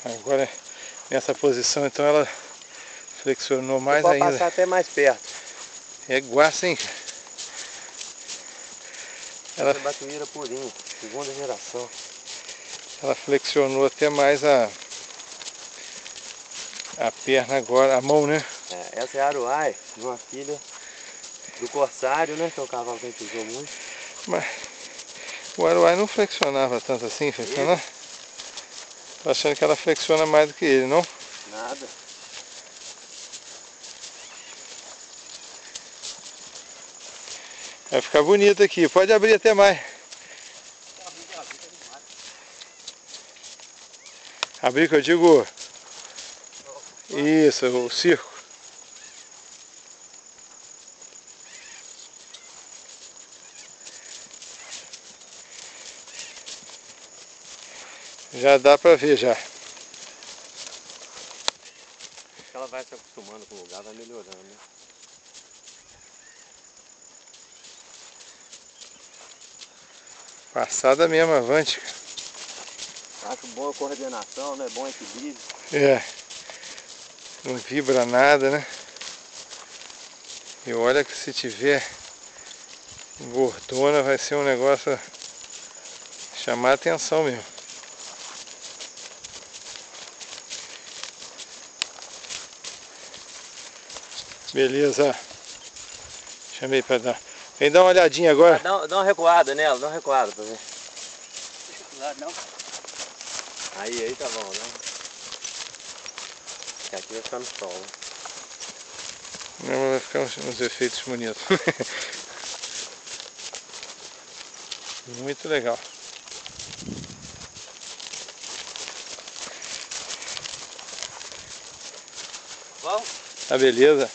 Agora nessa posição então ela flexionou mais pode ainda. Pode passar até mais perto. É guaça, hein? Essa é batuíra purinha, segunda geração. Ela flexionou até mais a perna agora, a mão, né? É, essa é a Aruai, uma filha do Corsário, né? Que é o cavalo que a gente usou muito. Mas o Aruai não flexionava tanto assim, flexionava? Tô achando que ela flexiona mais do que ele, não? Nada. Vai ficar bonito aqui, pode abrir até mais. Abrir que eu digo... Isso, o circo. Já dá pra ver já. Ela vai se acostumando com o lugar, vai melhorando, né? Passada mesmo, avante. Acho boa coordenação, né? Bom equilíbrio. É. Não vibra nada, né? E olha que se tiver gordona vai ser um negócio chamar a atenção mesmo. Beleza. Chamei pra dar. Vem dar uma olhadinha agora. Dá uma recuada nela, dá uma recuada pra ver. Não. Aí tá bom, né? Porque aqui vai ficar no sol, né? Não, vai ficar uns efeitos bonitos. Muito legal. Bom? Tá beleza?